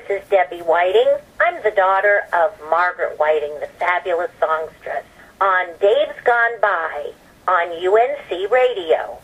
This is Debbi Whiting. I'm the daughter of Margaret Whiting, the fabulous songstress, on Dave's Gone By on UNC Radio.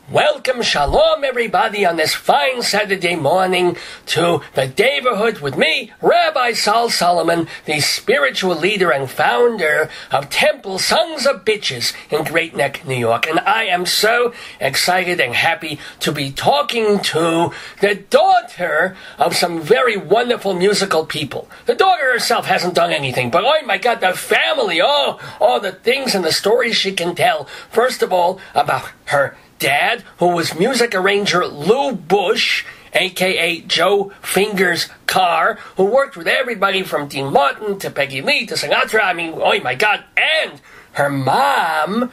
Welcome, shalom, everybody, on this fine Saturday morning to the Daverhood with me, Rabbi Sol Solomon, the spiritual leader and founder of Temple Sons of Bitches in Great Neck, New York. And I am so excited and happy to be talking to the daughter of some very wonderful musical people. The daughter herself hasn't done anything, but oh my God, the family, all the things and the stories she can tell. First of all, about her dad, who was music arranger Lou Busch, a.k.a. Joe Fingers Carr, who worked with everybody from Dean Martin to Peggy Lee to Sinatra. I mean, oh my God. And her mom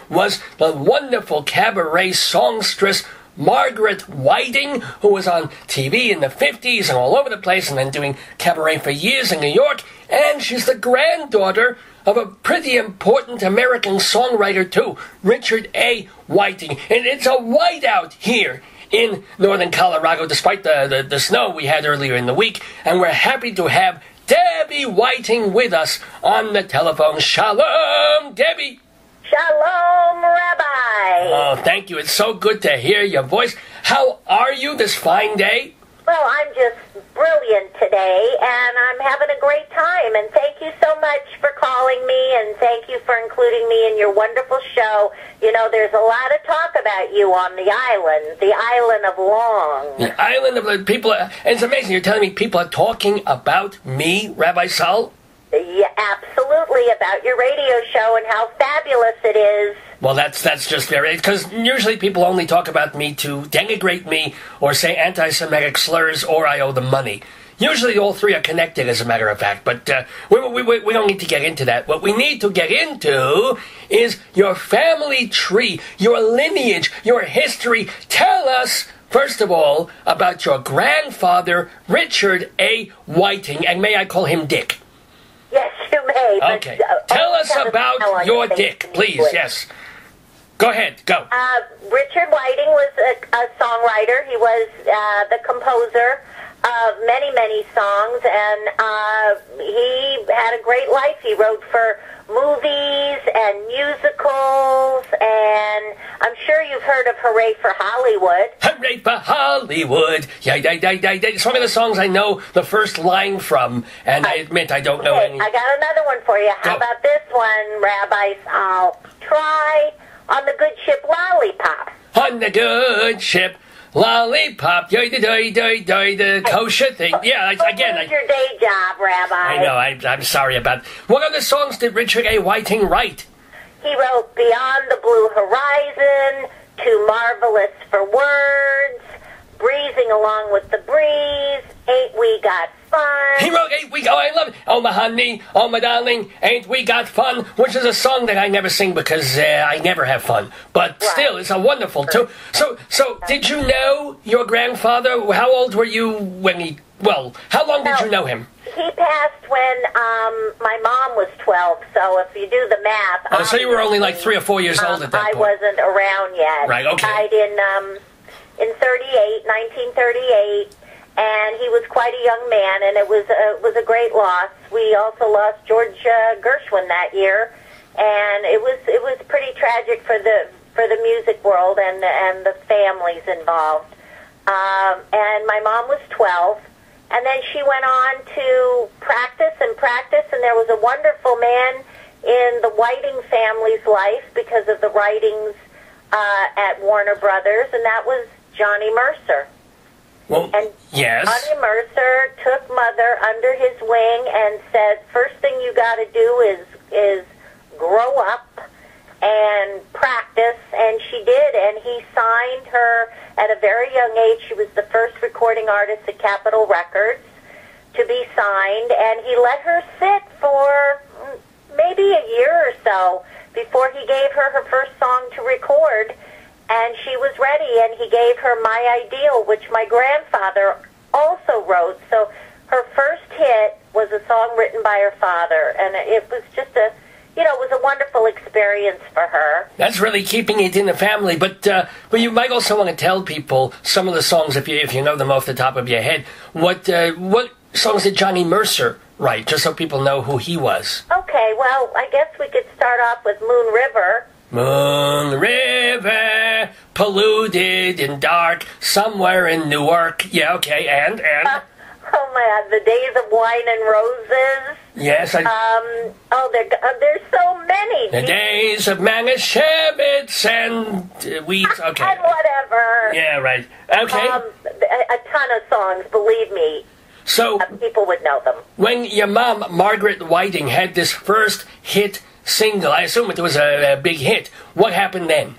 was the wonderful cabaret songstress Margaret Whiting, who was on TV in the 50s and all over the place and then doing cabaret for years in New York. And she's the granddaughter of a pretty important American songwriter, too, Richard A. Whiting. And it's a whiteout here in northern Colorado, despite the snow we had earlier in the week. And we're happy to have Debbi Whiting with us on the telephone. Shalom, Debbi. Shalom, Rabbi. Oh, thank you. It's so good to hear your voice. How are you this fine day? Well, I'm just brilliant today, and I'm having a great time. And thank you so much for calling me, and thank you for including me in your wonderful show. You know, there's a lot of talk about you on the island of Long. The island of the people. And it's amazing. You're telling me people are talking about me, Rabbi Sol? Yeah, absolutely, about your radio show and how fabulous it is. Well, that's just very... Because usually people only talk about me to denigrate me or say anti-Semitic slurs or I owe them money. Usually all three are connected, as a matter of fact, but we don't need to get into that. What we need to get into is your family tree, your lineage, your history. Tell us, first of all, about your grandfather, Richard A. Whiting, and may I call him Dick? Yes, you may. Okay. Tell us about your Dick, please. Yes. Go ahead. Go. Richard Whiting was a songwriter. He was the composer of many, many songs, and he had a great life. He wrote for movies and musicals, and I'm sure you've heard of Hooray for Hollywood. Hooray for Hollywood. It's one of the songs I know the first line from, and I admit I don't know any. I got another one for you. How about this one, Rabbi? I'll try on the good ship Lollipop. On the good ship Lollipop, the kosher thing. Yeah, again. What's your day job, Rabbi? I know, I'm sorry about it. What other songs did Richard A. Whiting write? He wrote Beyond the Blue Horizon, Too Marvelous for Words, Breezing Along with the Breeze, Ain't We Got Fun. He wrote Ain't We Got... Oh, I love it. Oh, my honey, oh, my darling, Ain't We Got Fun, which is a song that I never sing because I never have fun. But still, it's a wonderful too. So, did you know your grandfather? How old were you when he... Well, how long did you know him? He passed when my mom was 12, so if you do the math... Oh, so you were only like 3 or 4 years old at that point. I wasn't around yet. Right, okay. He died in 1938, and he was quite a young man, and it was a great loss. We also lost George Gershwin that year, and it was pretty tragic for the music world and the families involved. And my mom was 12, and then she went on to practice, and there was a wonderful man in the Whiting family's life because of the writings at Warner Brothers, and that was Johnny Mercer. Well, and yes. Johnny Mercer took Mother under his wing and said, first thing you got to do is grow up and practice, and she did, and he signed her at a very young age. She was the first recording artist at Capitol Records to be signed, and he let her sit for maybe a year or so before he gave her her first song to record. And she was ready, and he gave her My Ideal, which my grandfather also wrote. So her first hit was a song written by her father, and it was just it was a wonderful experience for her. That's really keeping it in the family. But you might also want to tell people some of the songs, if you know them off the top of your head. What songs did Johnny Mercer write, just so people know who he was? Okay, well, I guess we could start off with Moon River. Moon River, polluted and dark, somewhere in Newark. Yeah, okay, and? Oh, my God, The Days of Wine and Roses. Yes, there's so many. The Days of Manischewitz and Weeds, okay. And whatever. Yeah, right. Okay. A ton of songs, believe me. So, people would know them. When your mom, Margaret Whiting, had this first hit single, I assume it was a big hit, what happened then?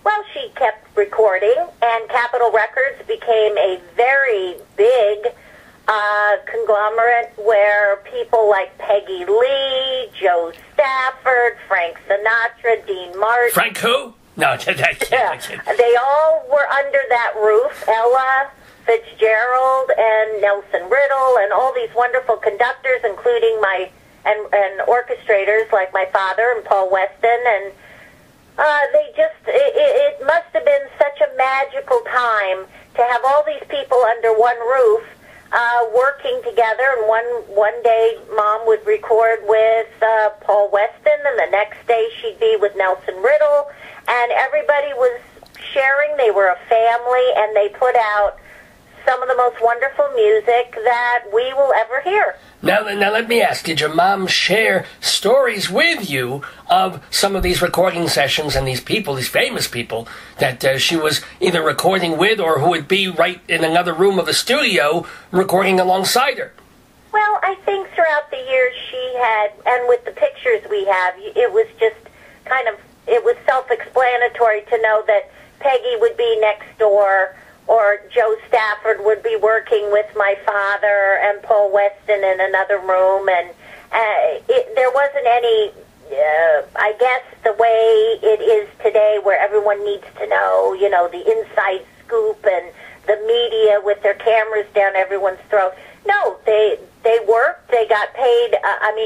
Well, she kept recording, and Capitol Records became a very big conglomerate where people like Peggy Lee, Joe Stafford, Frank Sinatra, Dean Martin. Frank who? No, I can't. They all were under that roof. Ella Fitzgerald and Nelson Riddle and all these wonderful conductors, including and orchestrators like my father and Paul Weston, and it must have been such a magical time to have all these people under one roof working together. And one day Mom would record with Paul Weston, and the next day she'd be with Nelson Riddle, and everybody was sharing. They were a family, and they put out some of the most wonderful music that we will ever hear. Now let me ask, did your mom share stories with you of some of these recording sessions and these people, these famous people, that she was either recording with or who would be right in another room of the studio recording alongside her? Well, I think throughout the years she had, and with the pictures we have, it was just it was self-explanatory to know that Peggy would be next door, or Joe Stafford would be working with my father and Paul Weston in another room, and there wasn't any, I guess, the way it is today where everyone needs to know, the inside scoop and the media with their cameras down everyone's throat. No, they worked, they got paid,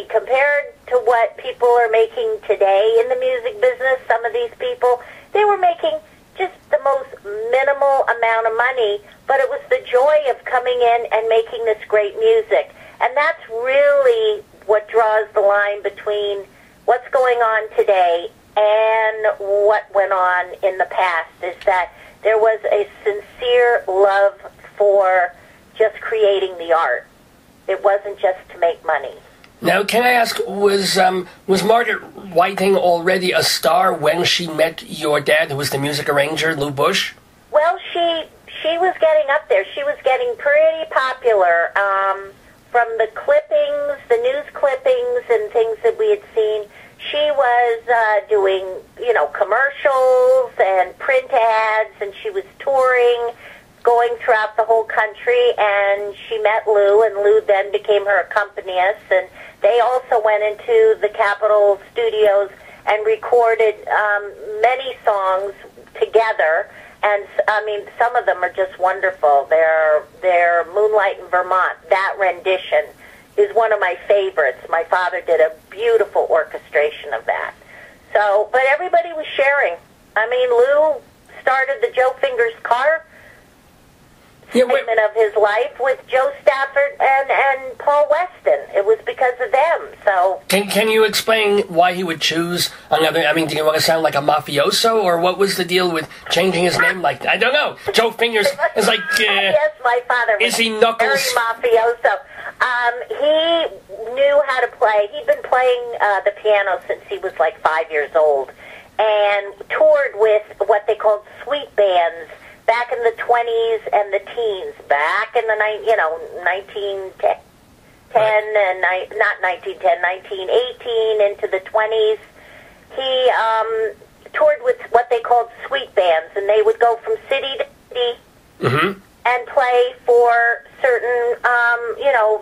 compared to what people are making today in the music business, some of these people, they were making just the most minimal amount of money, but it was the joy of coming in and making this great music. And that's really what draws the line between what's going on today and what went on in the past, is that there was a sincere love for just creating the art. It wasn't just to make money. Now, can I ask, was Margaret Whiting already a star when she met your dad, who was the music arranger, Lou Busch? Well, she was getting up there. She was getting pretty popular from the clippings, the news clippings and things that we had seen. She was doing, commercials and print ads, and she was touring, going throughout the whole country, and she met Lou, and Lou then became her accompanist, and they also went into the Capitol studios and recorded many songs together, and some of them are just wonderful. They're Moonlight in Vermont. That rendition is one of my favorites. My father did a beautiful orchestration of that. So, but everybody was sharing. Lou started the Joe Fingers car segment of his life with Joe Stafford and Paul Weston. It was because of them. So can you explain why he would choose another? Do you want to sound like a mafioso, or what was the deal with changing his name? Like, I don't know. Joe Fingers is like. Yes, my father was is he Knuckles? Very mafioso. He knew how to play. He'd been playing the piano since he was like 5 years old, and toured with what they called sweet bands back in the 20s and the teens, back in the 1910 and not 1910, 1918 into the 20s. He toured with what they called sweet bands, and they would go from city to city and play for certain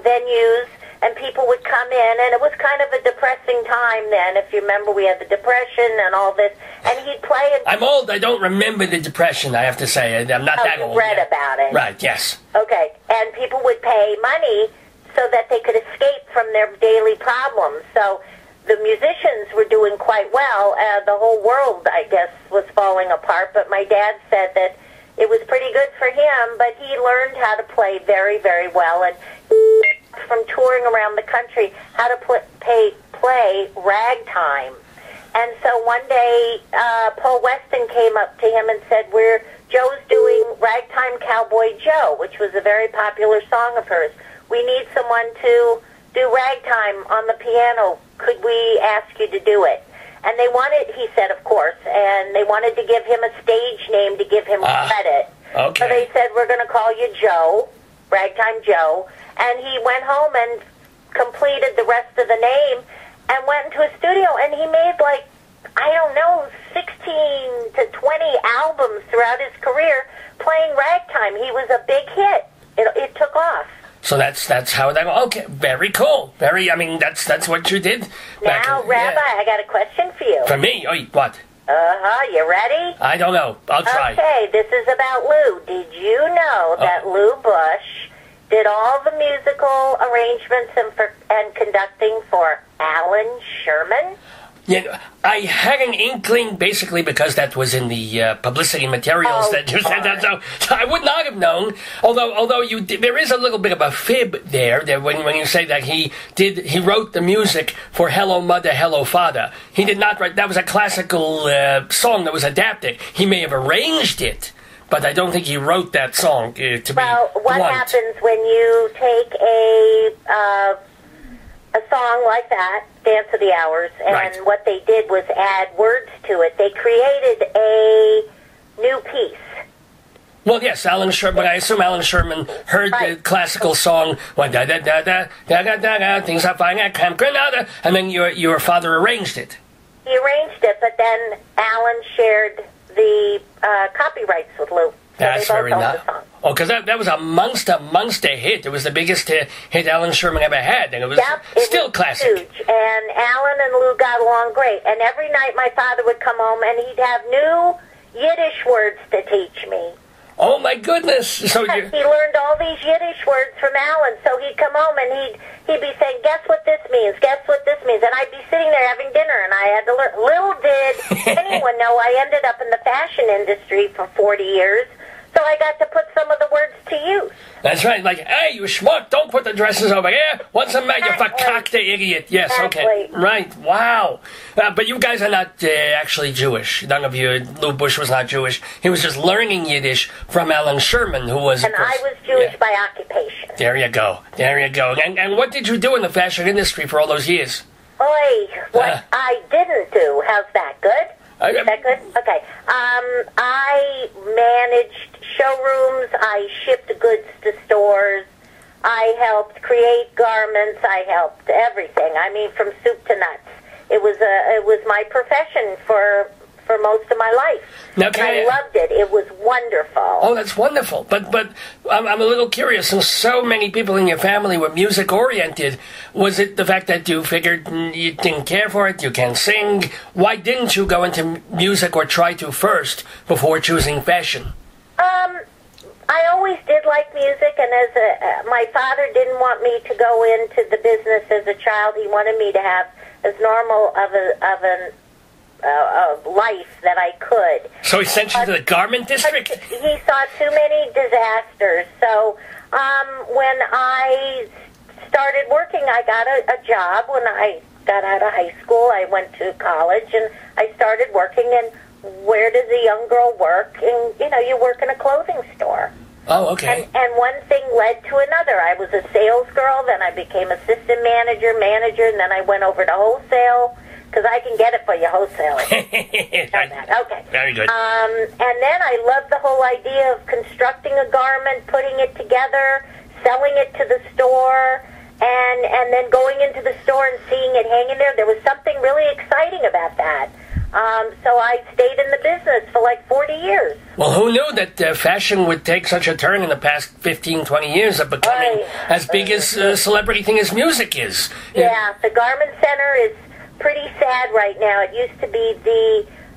venues, and people would come in, and it was kind of a depressing time then. If you remember, we had the Depression and all this, and he'd play. I'm old. I don't remember the Depression, I have to say. I'm not that old. You read about it. Right, yes. Okay, and people would pay money so that they could escape from their daily problems. So the musicians were doing quite well. The whole world, I guess, was falling apart. But my dad said that it was pretty good for him, but he learned how to play very, very well. And from touring around the country, how to play ragtime. And so one day, Paul Weston came up to him and said, Joe's doing Ragtime Cowboy Joe, which was a very popular song of hers. We need someone to do ragtime on the piano. Could we ask you to do it? And they wanted, he said, of course, and they wanted to give him a stage name to give him credit. Okay. So they said, we're going to call you Joe, Ragtime Joe. And he went home and completed the rest of the name and went into a studio, and he made, 16 to 20 albums throughout his career playing ragtime. He was a big hit. It took off. So that's how that. Okay, very cool. That's what you did. Now, Rabbi, I got a question for you. For me? Oh, what? You ready? I don't know. I'll try. Okay, this is about Lou. Did you know that Lou Busch did all the musical arrangements and conducting for Alan Sherman? Yeah, I had an inkling, basically, because that was in the publicity materials that you said that. So I would not have known. Although there is a little bit of a fib there. When you say that he wrote the music for "Hello Mother, Hello Father." He did not write. That was a classical song that was adapted. He may have arranged it, but I don't think he wrote that song. Well, what happens when you take a song like that, Dance of the Hours, and right. What they did was add words to it. They created a new piece. Well, yes, Alan Sherman, but I assume Alan Sherman heard the classical song, da-da-da-da-da-da-da-da, things are fine at Camp Granada, and then your father arranged it. He arranged it, but then Alan shared the copyrights with Lou. That's very nice. Oh, because that was a monster hit. It was the biggest hit Alan Sherman ever had, and it was still classic. Huge. And Alan and Lou got along great. And every night my father would come home, and he'd have new Yiddish words to teach me. Oh my goodness! So he learned all these Yiddish words from Alan. So he'd come home and he'd be saying, "Guess what this means? Guess what this means?" And I'd be sitting there having dinner, and I had to learn. Little did anyone know I ended up in the fashion industry for 40 years. So I got to put some of the words to use. That's right. Like, hey, you schmuck, don't put the dresses over here. What's the matter, you verkackte idiot? Yes, exactly. Okay. Right. Wow. But you guys are not actually Jewish. None of you. Lou Busch was not Jewish. He was just learning Yiddish from Alan Sherman, who was... And I was Jewish by occupation. There you go. There you go. And what did you do in the fashion industry for all those years? What I didn't do. How's that? Good? Is that good? Okay. I managed showrooms. I shipped goods to stores. I helped create garments. I helped everything. I mean, from soup to nuts. It was my profession for most of my life. Now, I loved it. It was wonderful. Oh, that's wonderful. But I'm a little curious. Since so many people in your family were music-oriented, was it the fact that you figured you didn't care for it, you can't sing? Why didn't you go into music or try to first before choosing fashion? I always did like music, and my father didn't want me to go into the business as a child. He wanted me to have as normal of a life that I could. So he sent you to the garment district? He saw too many disasters. So when I started working, I got a job. When I got out of high school, I went to college, and I started working. And where does a young girl work? And, you work in a clothing store. Oh, okay. And one thing led to another. I was a sales girl, then I became assistant manager, and then I went over to wholesale, because I can get it for you wholesale. Okay. Very good. And then I loved the whole idea of constructing a garment, putting it together, selling it to the store, and then going into the store and seeing it hanging there. There was something really exciting about that. So I stayed in the business for 40 years. Well, who knew that fashion would take such a turn in the past 15, 20 years of becoming as big as a celebrity thing as music is? Yeah, the Garment Center is pretty sad right now. It used to be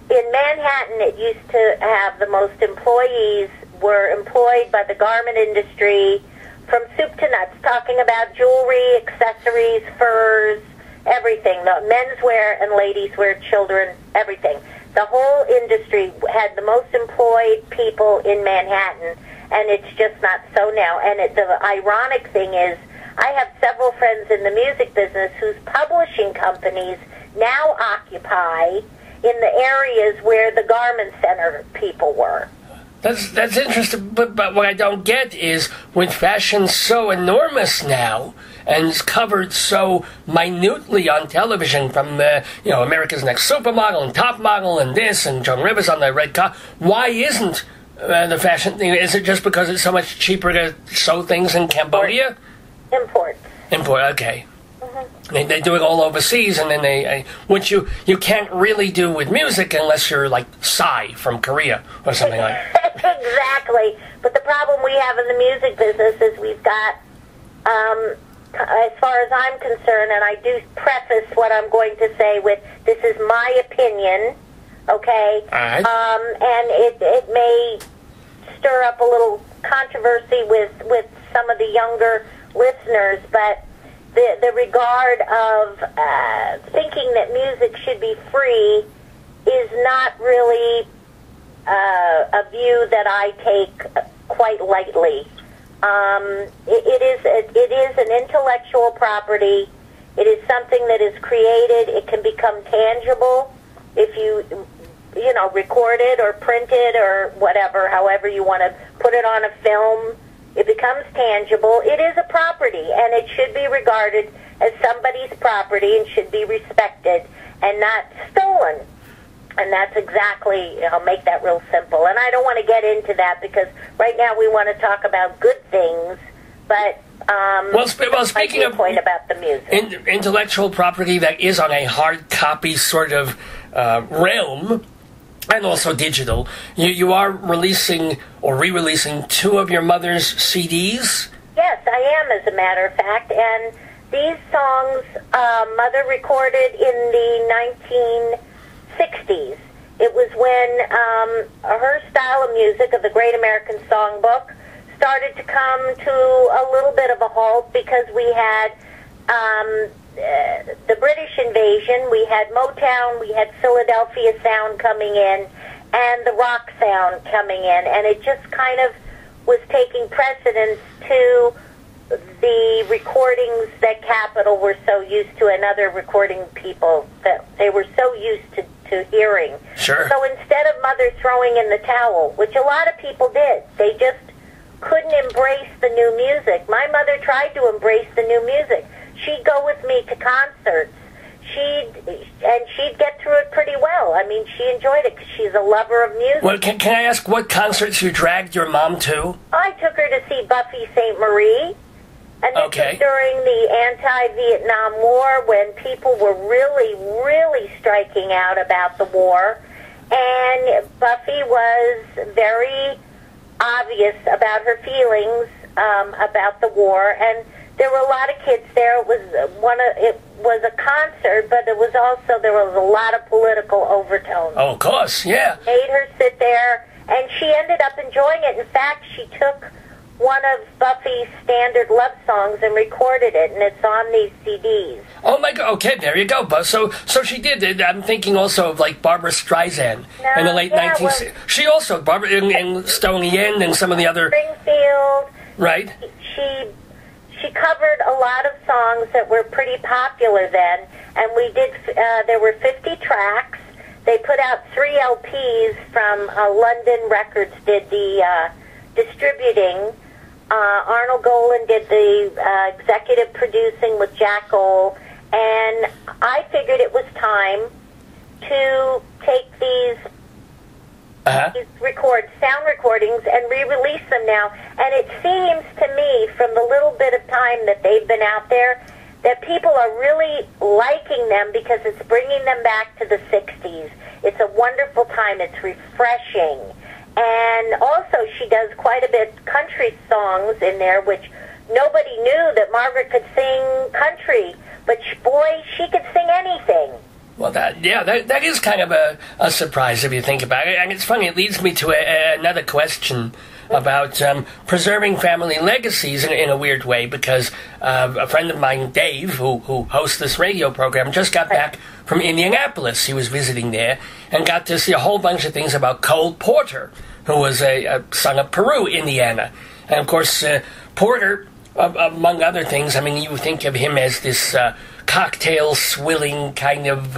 in Manhattan, it used to have the most employees were employed by the garment industry from soup to nuts, talking about jewelry, accessories, furs, everything, the menswear and ladieswear, children, everything. The whole industry had the most employed people in Manhattan, and it's just not so now. And the ironic thing is, I have several friends in the music business whose publishing companies now occupy in the areas where the garment center people were. That's interesting, but what I don't get is, with fashion so enormous now and is covered so minutely on television, from America's Next Supermodel and Top Model and this and Joan Rivers on the red carpet, why isn't the fashion thing? Is it just because it's so much cheaper to sew things in Cambodia? Import, okay. Mm-hmm. They do it all overseas, and then which you can't really do with music unless you're like Psy from Korea or something like that. Exactly. But the problem we have in the music business is we've got, as far as I'm concerned, and I do preface what I'm going to say with, this is my opinion, okay? All right. And it may stir up a little controversy with some of the younger listeners, but the regard of thinking that music should be free is not really a view that I take quite lightly. It is an intellectual property. It is something that is created. It can become tangible if you record it or print it or whatever, however you want to put it on a film. It becomes tangible. It is a property, and it should be regarded as somebody's property and should be respected and not stolen. And that's exactly, I'll make that real simple. And I don't want to get into that because right now we want to talk about good things, but well, speaking of point about the music. Intellectual property that is on a hard copy sort of realm, and also digital, you are releasing or re-releasing 2 of your mother's CDs? Yes, I am, as a matter of fact. And these songs, Mother recorded in the 1960s. It was when her style of music, of the Great American Songbook, started to come to a little bit of a halt because we had the British invasion, we had Motown, we had Philadelphia sound coming in, and the rock sound coming in, and it just kind of was taking precedence to the recordings that Capitol were so used to, and other recording people that they were so used to hearing. Sure. So instead of Mother throwing in the towel, which a lot of people did, they just couldn't embrace the new music. My mother tried to embrace the new music. She'd go with me to concerts. She'd get through it pretty well. I mean, she enjoyed it because she's a lover of music. Well, can I ask what concerts you dragged your mom to? I took her to see Buffy St. Marie. And this was during the anti-Vietnam War, when people were really, really striking out about the war. And Buffy was very obvious about her feelings about the war, and there were a lot of kids there. It was a concert, but there was a lot of political overtones. Oh, of course, yeah. Made her sit there, and she ended up enjoying it. In fact, she took one of Buffy's standard love songs and recorded it, and it's on these CDs. Oh my God! Okay, there you go. So she did. I'm thinking also of like Barbara Streisand in the late 1960s. She also Barbara in Stony End and some of the other Springfield. Right. She covered a lot of songs that were pretty popular then, and we did. There were 50 tracks. They put out 3 LPs from London Records. Did the distributing. Arnold Golan did the executive producing with Jack Gold, and I figured it was time to take these sound recordings and re-release them now. And it seems to me, from the little bit of time that they've been out there, that people are really liking them because it's bringing them back to the 60s. It's a wonderful time. It's refreshing. And also she does quite a bit country songs in there, which nobody knew that Margaret could sing country. But boy, she could sing anything. Well, that is kind of a surprise if you think about it. And it's funny, it leads me to another question about preserving family legacies in a weird way, because a friend of mine, Dave, who hosts this radio program, just got back from Indianapolis. He was visiting there and got to see a whole bunch of things about Cole Porter, who was a son of Peru, Indiana. And, of course, Porter, among other things, I mean, you think of him as this cocktail-swilling kind of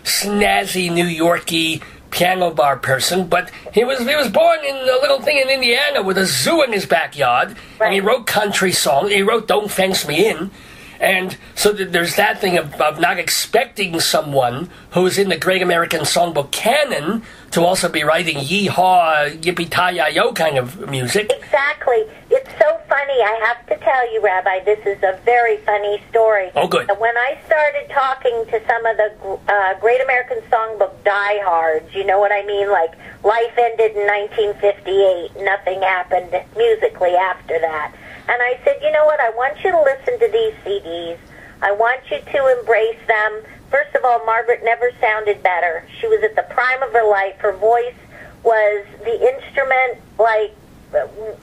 snazzy, New Yorky piano bar person, but he was born in a little thing in Indiana with a zoo in his backyard, and he wrote country songs. He wrote "Don't Fence Me In," and so there's that thing of not expecting someone who's in the Great American Songbook canon to also be writing yee-haw, yippee-ki-yi-yo kind of music. Exactly. It's so funny. I have to tell you, Rabbi, this is a very funny story. Oh, good. When I started talking to some of the Great American Songbook diehards, you know what I mean? Like, life ended in 1958. Nothing happened musically after that. And I said, you know what? I want you to listen to these CDs. I want you to embrace them. First of all, Margaret never sounded better. She was at the prime of her life. Her voice was the instrument. Like,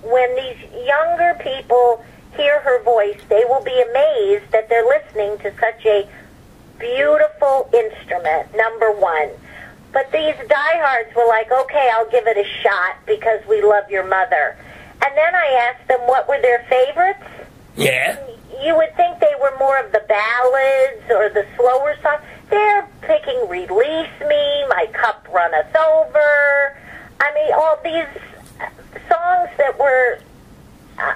when these younger people hear her voice, they will be amazed that they're listening to such a beautiful instrument, number one. But these diehards were like, okay, I'll give it a shot because we love your mother. And then I asked them what were their favorites. Yeah. You would think they were more of the ballads or the slower songs. They're picking Release Me, My Cup Runneth Over. I mean, all these songs that were,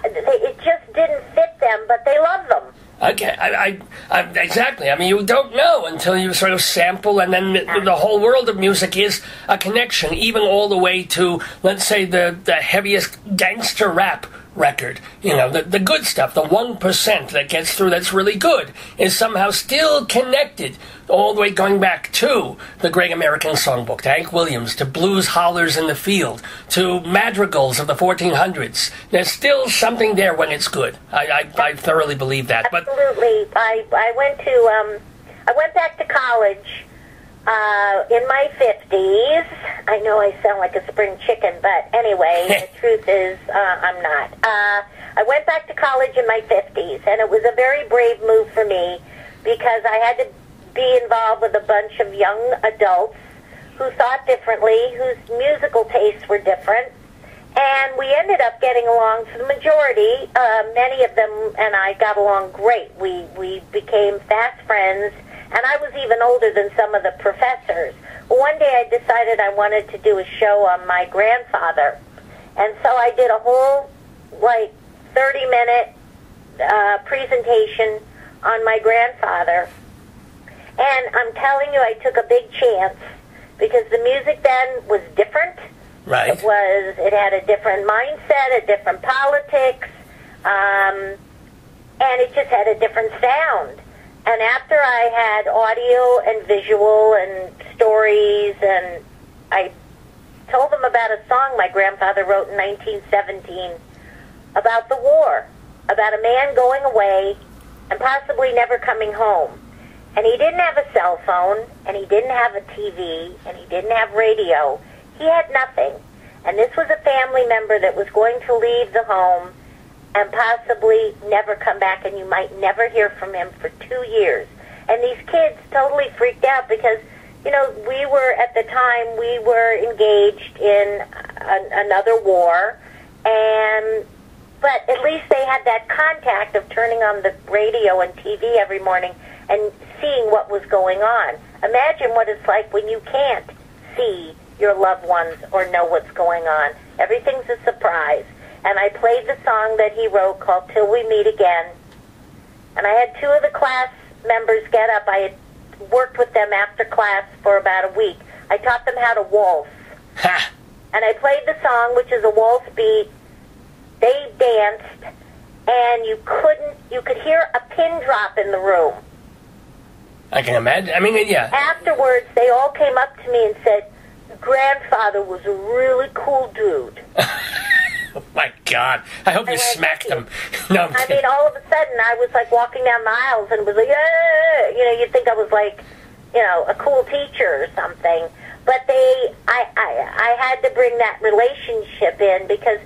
it just didn't fit them, but they love them. Okay, I exactly. I mean, you don't know until you sort of sample, and then the whole world of music is a connection, even all the way to, let's say, the heaviest gangster rap record. You know, the good stuff, the 1% that gets through that's really good, is somehow still connected all the way going back to the Great American Songbook, to Hank Williams, to Blues Hollers in the Field, to madrigals of the 1400s. There's still something there when it's good. I thoroughly believe that. Absolutely. I went back to college in my 50s. I know I sound like a spring chicken, but anyway, the truth is I'm not. I went back to college in my 50s, and it was a very brave move for me because I had to be involved with a bunch of young adults who thought differently, whose musical tastes were different, and we ended up getting along for the majority. Many of them and I got along great. We became fast friends, and I was even older than some of the professors. Well, one day I decided I wanted to do a show on my grandfather, and so I did a whole, 30-minute presentation on my grandfather. And I'm telling you, I took a big chance because the music then was different. Right. It had a different mindset, a different politics, and it just had a different sound. And after I had audio and visual and stories, and I told them about a song my grandfather wrote in 1917 about the war, about a man going away and possibly never coming home. And he didn't have a cell phone, and he didn't have a TV, and he didn't have radio. He had nothing. And this was a family member that was going to leave the home and possibly never come back, and you might never hear from him for 2 years. And these kids totally freaked out because, we were, at the time, we were engaged in another war, but at least they had that contact of turning on the radio and TV every morning and seeing what was going on. Imagine what it's like when you can't see your loved ones or know what's going on. Everything's a surprise. And I played the song that he wrote called Till We Meet Again. And I had two of the class members get up. I had worked with them after class for about a week. I taught them how to waltz. Ha! And I played the song, which is a waltz beat. They danced, and you could hear a pin drop in the room. I can imagine. I mean, yeah. Afterwards, they all came up to me and said, grandfather was a really cool dude. Oh, my God. I hope you smacked him. No, I mean, all of a sudden, I was, walking down the aisles and was like, yeah! You'd think I was, a cool teacher or something. But I had to bring that relationship in because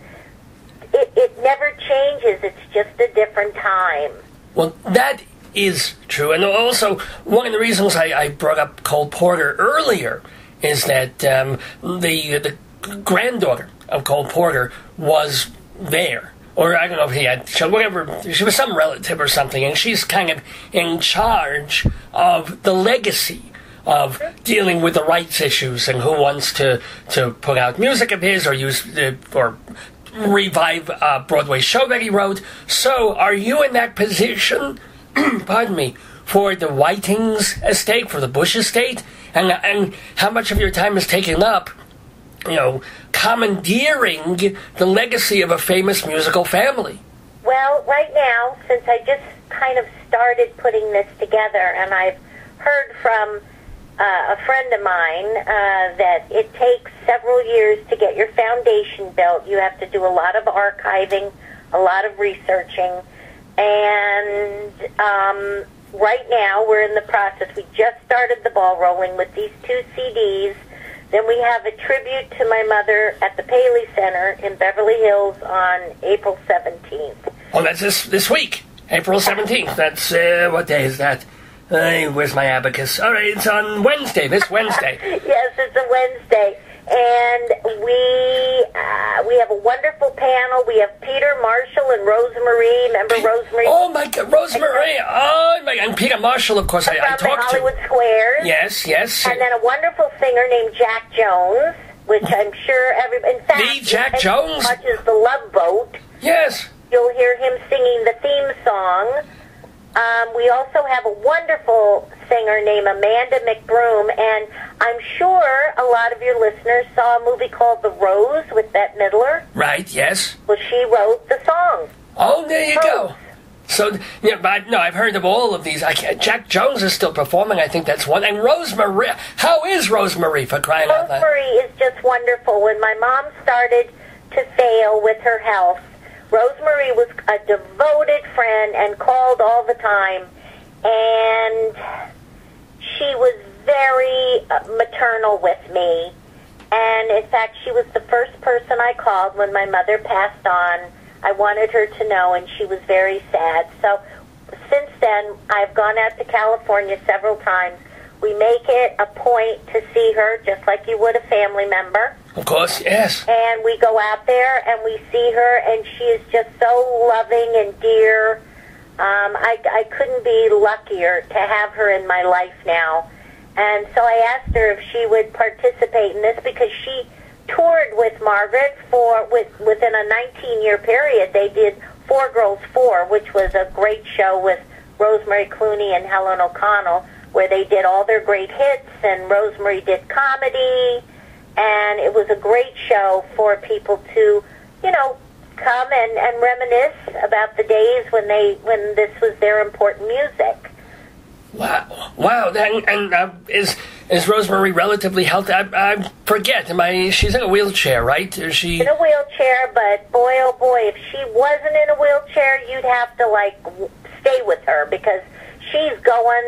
it never changes. It's just a different time. Well, that is true. And also, one of the reasons I brought up Cole Porter earlier is that the granddaughter of Cole Porter was there. Or I don't know if he had, whatever, she was some relative or something, and she's kind of in charge of the legacy of dealing with the rights issues and who wants to put out music of his or use or revive a Broadway show that he wrote. So are you in that position, pardon me, for the Whiting's estate, for the Busch estate? And how much of your time is taken up, commandeering the legacy of a famous musical family? Well, right now, since I just kind of started putting this together, and I've heard from a friend of mine that it takes several years to get your foundation built. You have to do a lot of archiving, a lot of researching, and right now we're in the process. We just started the ball rolling with these 2 CDs. Then we have a tribute to my mother at the Paley Center in Beverly Hills on April 17th. Oh, that's this week, April 17th. That's, what day is that? Where's my abacus? All right, it's on Wednesday, this Wednesday. Yes, it's a Wednesday. And we have a wonderful panel. We have Peter Marshall and Rosemary. Remember Rosemary? Oh, my God, Rosemary. Oh, my God. And Peter Marshall, of course, I talked to. Hollywood Squares. Yes. And then a wonderful singer named Jack Jones, which I'm sure everybody... In fact, the Jack Jones? As much as The Love Boat. Yes. You'll hear him singing the theme song. We also have a wonderful singer named Amanda McBroom, and I'm sure a lot of your listeners saw a movie called The Rose with Bette Midler. Right, yes. Well, she wrote the song. Oh, there you go. So, yeah, but no, I've heard of all of these. Jack Jones is still performing. I think that's one. And Rosemary, how is Rosemary, for crying out loud? Rosemary is just wonderful. When my mom started to fail with her health, Rosemary was a devoted friend and called all the time, and she was very maternal with me. And in fact, she was the first person I called when my mother passed on. I wanted her to know, and she was very sad. So since then, I've gone out to California several times. We make it a point to see her, just like you would a family member. Of course, yes. And we go out there and we see her, and she is just so loving and dear. I couldn't be luckier to have her in my life now. And so I asked her if she would participate in this, because she toured with Margaret within a 19-year period. They did 4 Girls 4, which was a great show with Rosemary Clooney and Helen O'Connell, where they did all their great hits, and Rosemary did comedy, and it was a great show for people to, come and reminisce about the days when this was their important music. Wow. Is Rosemary relatively healthy? I forget. She's in a wheelchair, right? Is she in a wheelchair? But boy, oh boy, if she wasn't in a wheelchair, you'd have to stay with her, because she's going.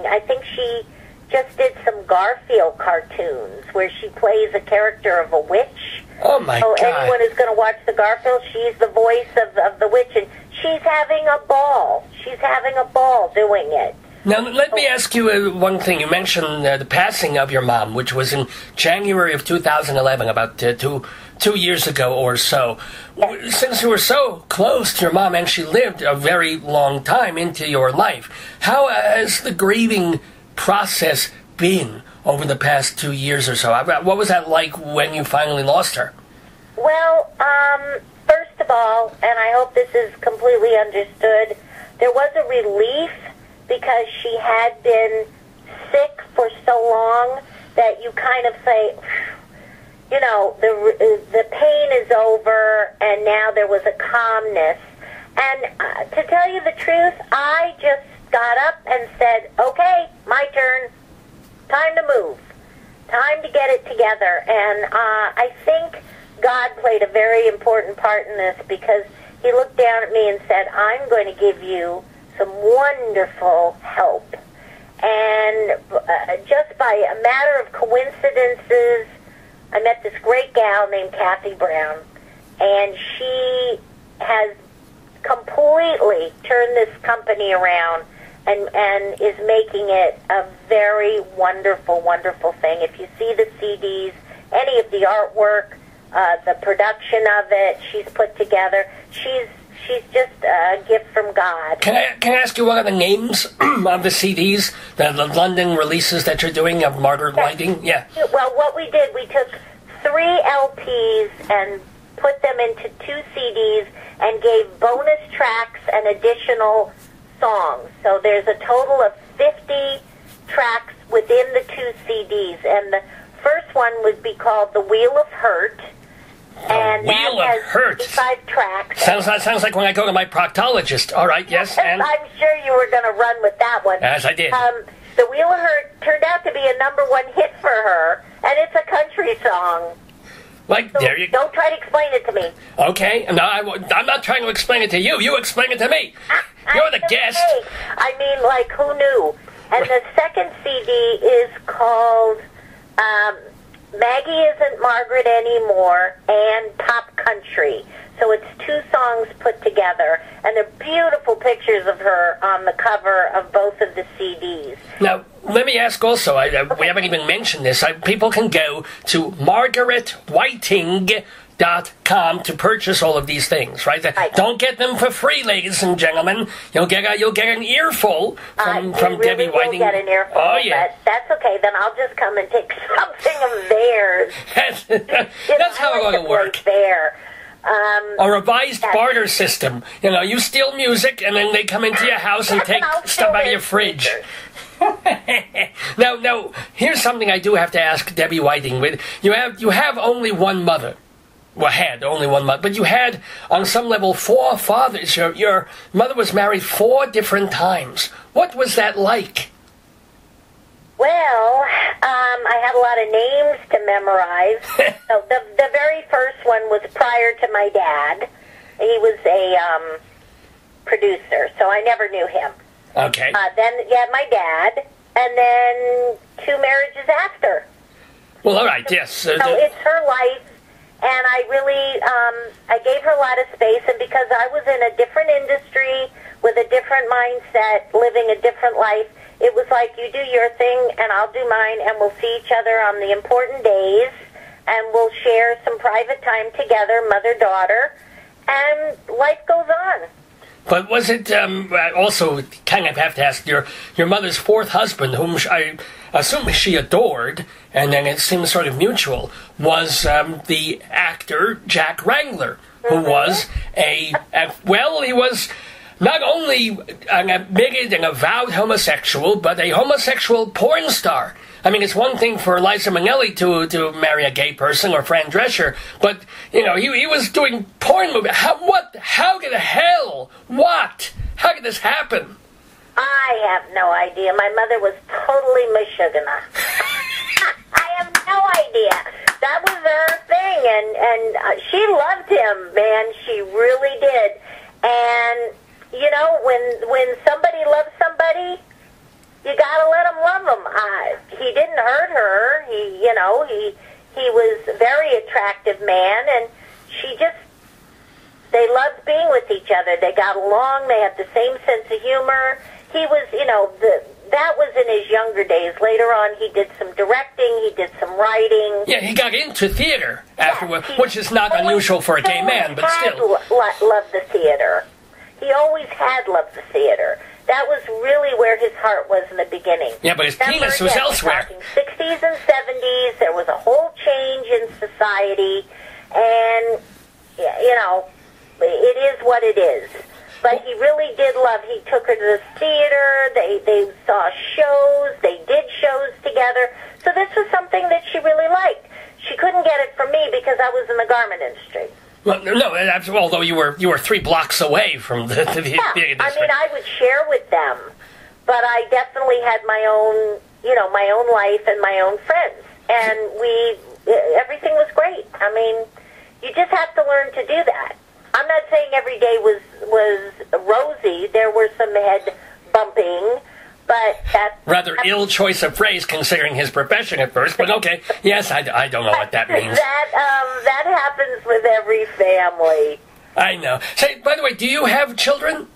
I think she just did some Garfield cartoons where she plays a character of a witch. Oh, my God. So anyone who's going to watch the Garfield, she's the voice of the witch, and she's having a ball. She's having a ball doing it. Now, let me ask you one thing. You mentioned the passing of your mom, which was in January of 2011, about two years ago or so. Yes. Since you were so close to your mom, and she lived a very long time into your life, how has the grieving process been over the past 2 years or so? What was that like when you finally lost her? Well, first of all, and I hope this is completely understood, there was a relief, because she had been sick for so long that you kind of say, the pain is over, and now there was a calmness. And to tell you the truth, I just got up and said, okay, my turn. Time to move. Time to get it together. And I think God played a very important part in this, because he looked down at me and said, I'm going to give you some wonderful help. And just by a matter of coincidences, I met this great gal named Kathy Brown. and she has completely turned this company around and is making it a very wonderful, wonderful thing. If you see the CDs, any of the artwork, the production of it, she's put together. She's just a gift from God. Can I ask you what are the names of the CDs, the London releases that you're doing of Margaret Whiting? Yeah. Well, what we did, we took 3 LPs and put them into 2 CDs and gave bonus tracks and additional songs. So there's a total of 50 tracks within the 2 CDs. And the first one would be called The Wheel of Hurt. And Wheel that of Hurt. 5 tracks. Sounds like when I go to my proctologist. All right, yes, and I'm sure you were going to run with that one. As I did. The Wheel of Hurt turned out to be a #1 hit for her, and it's a country song. Like, So there you go. don't try to explain it to me. Okay, no, I'm not trying to explain it to you. You explain it to me. You're the guest. Hey, I mean, like, who knew? And the second CD is called Maggie Isn't Margaret Anymore and Pop Country. So it's 2 songs put together, and they're beautiful pictures of her on the cover of both of the CDs. Now, let me ask also, we haven't even mentioned this, people can go to margaretwhiting.com to purchase all of these things, right? Don't get them for free, ladies and gentlemen. You'll get an earful from really Debbi Whiting. Will get an earful, oh, yeah. But that's okay. Then I'll just come and take something of theirs. That's how it ought to work. Fair. A revised barter system. You know, you steal music, and then they come into your house and take stuff out of your fridge. Now, here's something I do have to ask Debbi Whiting. You have only one mother. Well, had only one mother, but you had, on some level, 4 fathers. Your mother was married 4 different times. What was that like? Well, I had a lot of names to memorize. So the very first one was prior to my dad. He was a producer, so I never knew him. Okay. Then you had my dad, and then 2 marriages after. Well, all right, yes. So it's her life, and I really, I gave her a lot of space, and because I was in a different industry with a different mindset, living a different life, it was like, you do your thing, and I'll do mine, and we'll see each other on the important days, and we'll share some private time together, mother-daughter, and life goes on. But was it also kind of have to ask your mother's 4th husband, whom I assume she adored, and then it seems sort of mutual, was the actor Jack Wrangler, who was he was not only an admitted and avowed homosexual, but a homosexual porn star. I mean, it's one thing for Liza Minnelli to marry a gay person, or Fran Drescher, but, you know, he was doing porn movies. How the hell? What? How could this happen? I have no idea. My mother was totally mashugana. I have no idea. That was her thing, and she loved him, man. She really did. And, you know, when somebody loves somebody, you gotta let him love him. He didn't hurt her. He was a very attractive man, and they loved being with each other. They got along. They had the same sense of humor. He was, that was in his younger days. Later on, he did some directing. He did some writing. Yeah, he got into theater afterward, which is not unusual for a gay man, but still. Loved the theater. He always had loved the theater. That was really where his heart was in the beginning. Yeah, but his penis was elsewhere. 60s and 70s, there was a whole change in society, and, it is what it is. But he really did love, he took her to the theater, they saw shows, they did shows together, so this was something that she really liked. She couldn't get it from me because I was in the garment industry. Well, no, although you were 3 blocks away from the industry. I mean, I would share with them, but I definitely had my own life and my own friends, and everything was great. I mean, you just have to learn to do that. I'm not saying every day was rosy. There were some head bumping, But that's... Rather ill choice of phrase considering his profession at first, but okay. Yes, I don't know what that means. That happens with every family. I know. Say, by the way, do you have children?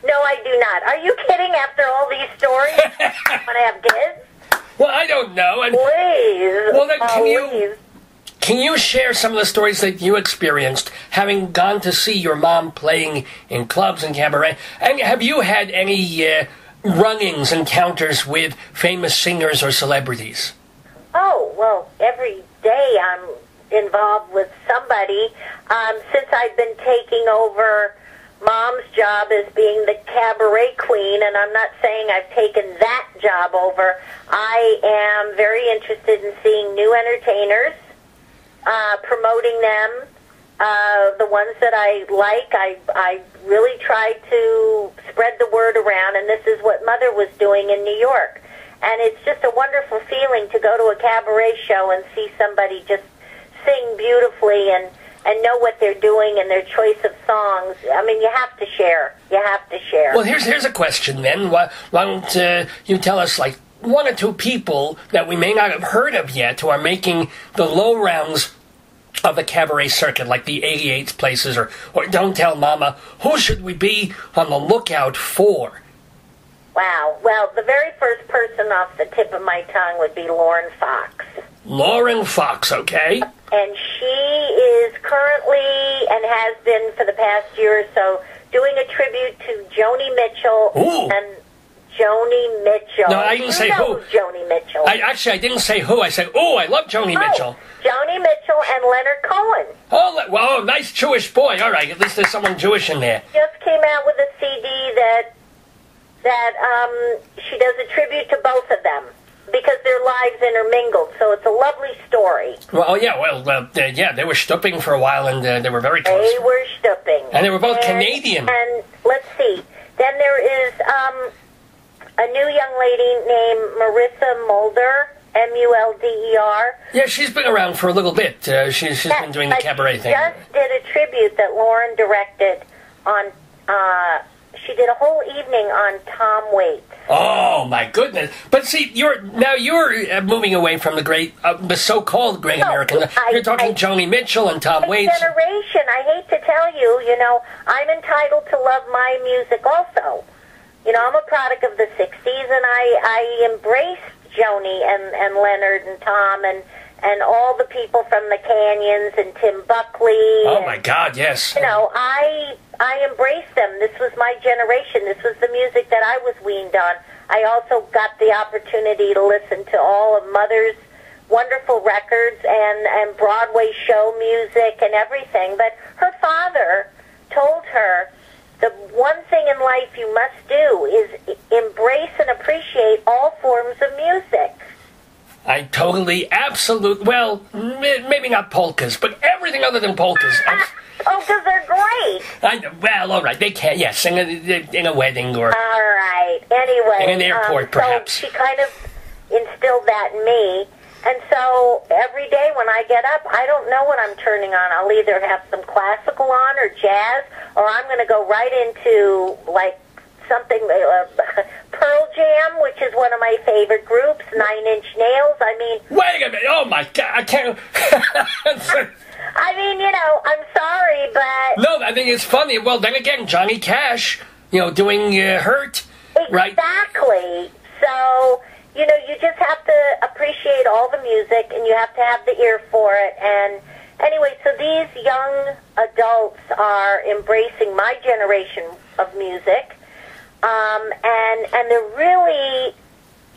No, I do not. Are you kidding after all these stories? Want to have kids? Well, I don't know. And, please. Well, then can you share some of the stories that you experienced having gone to see your mom playing in clubs and cabaret? And have you had any run-ins, encounters with famous singers or celebrities? Oh, well, every day I'm involved with somebody. Since I've been taking over Mom's job as being the cabaret queen, and I'm not saying I've taken that job over, I am very interested in seeing new entertainers, promoting them. The ones that I like, I really try to spread the word around, and this is what Mother was doing in New York. And it's just a wonderful feeling to go to a cabaret show and see somebody just sing beautifully and know what they're doing and their choice of songs. I mean, you have to share. You have to share. Well, here's a question then. Why don't you tell us, like, one or two people that we may not have heard of yet who are making the low rounds of the cabaret circuit, like the 88 places, or Don't Tell Mama. Who should we be on the lookout for? Wow. Well, the very first person off the tip of my tongue would be Lauren Fox. Lauren Fox, okay. And she is currently, and has been for the past year or so, doing a tribute to Joni Mitchell. Ooh. And Joni Mitchell. No, I didn't say who. Joni Mitchell. I didn't say who. I said, I love Joni Mitchell. Joni Mitchell and Leonard Cohen. Oh, well, nice Jewish boy. All right, at least there's someone Jewish in there. Just came out with a CD that she does a tribute to both of them, because their lives intermingled, so it's a lovely story. Well, they were stooping for a while, and they were very close. They were stooping. And they were both Canadian. And let's see, then there is a new young lady named Marissa Mulder, Mulder. Yeah, she's been around for a little bit. She's been doing the cabaret thing. She just did a tribute that Lauren directed on... she did a whole evening on Tom Waits. Oh, my goodness. But see, you're moving away from the so-called great American. You're talking Joni Mitchell and Tom Waits. Generation, I hate to tell you, I'm entitled to love my music also. I'm a product of the 60s, and I embraced Joni and Leonard and Tom and all the people from the Canyons and Tim Buckley. Oh, my God, yes. I embraced them. This was my generation. This was the music that I was weaned on. I also got the opportunity to listen to all of Mother's wonderful records and Broadway show music and everything. But her father told her, the one thing in life you must do is embrace and appreciate all forms of music. I totally, well, maybe not polkas, but everything other than polkas. Polkas are great. Well, all right, they can, yes, sing in a wedding or... All right, anyway. In an airport, perhaps. So she kind of instilled that in me. And so every day when I get up, I don't know what I'm turning on. I'll either have some classical on or jazz, or I'm going to go right into, like, something, Pearl Jam, which is one of my favorite groups, 9 Inch Nails. I mean... Wait a minute. Oh, my God. I can't... I mean, I'm sorry, but... No, I think it's funny. Well, then again, Johnny Cash, doing Hurt, right? Exactly. So... you just have to appreciate all the music, and you have to have the ear for it. And anyway, so these young adults are embracing my generation of music, and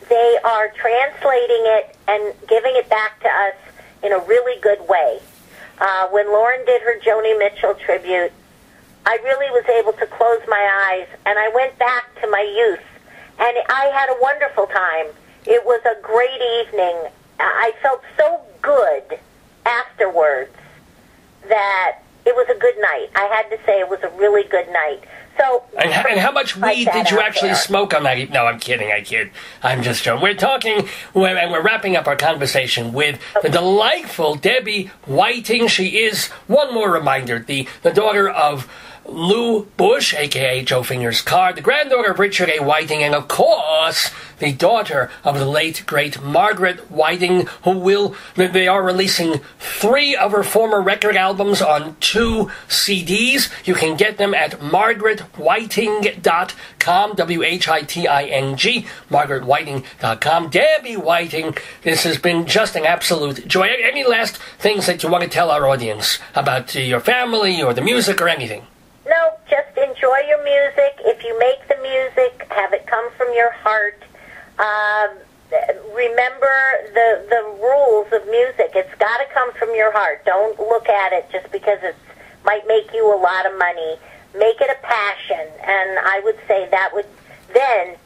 they are translating it and giving it back to us in a really good way. When Lauren did her Joni Mitchell tribute, I really was able to close my eyes, and I went back to my youth, and I had a wonderful time. It was a great evening. I felt so good afterwards that it was a good night. I had to say it was a really good night. So, and how much weed did you actually smoke on that? No, I'm kidding. I kid. I'm just joking. We're talking, and we're wrapping up our conversation with the delightful Debbi Whiting. She is, one more reminder, the daughter of Lou Busch, a.k.a. Joe Finger's car, the granddaughter of Richard A. Whiting, and of course, the daughter of the late, great Margaret Whiting, they are releasing 3 of her former record albums on 2 CDs. You can get them at margaretwhiting.com, W-H-I-T-I-N-G, margaretwhiting.com. Debbi Whiting, this has been just an absolute joy. Any last things that you want to tell our audience about your family or the music or anything? No, just enjoy your music. If you make the music, have it come from your heart. Remember the rules of music. It's got to come from your heart. Don't look at it just because it might make you a lot of money. Make it a passion, and I would say that would then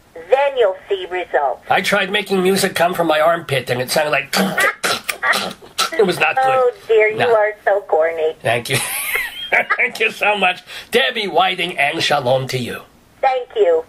you'll see results. I tried making music come from my armpit, and it sounded like it was not good. Oh dear, you are so corny. Thank you. Thank you so much, Debbi Whiting, and shalom to you. Thank you.